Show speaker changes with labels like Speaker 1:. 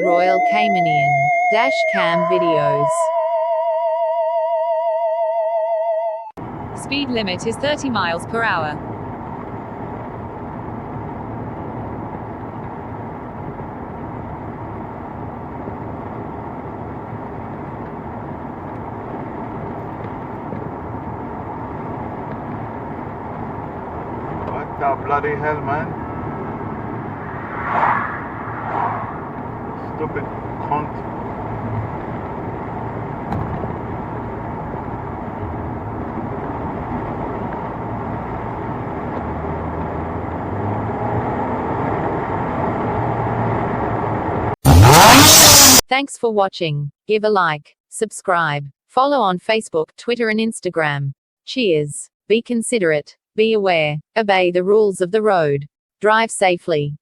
Speaker 1: Royal Caymanian dash cam videos. Speed limit is 30 miles per hour.
Speaker 2: What the bloody hell, man? Stupid cunt.
Speaker 1: Thanks for watching. Give a like, subscribe, follow on Facebook, Twitter and Instagram. Cheers. Be considerate, be aware, obey the rules of the road. Drive safely.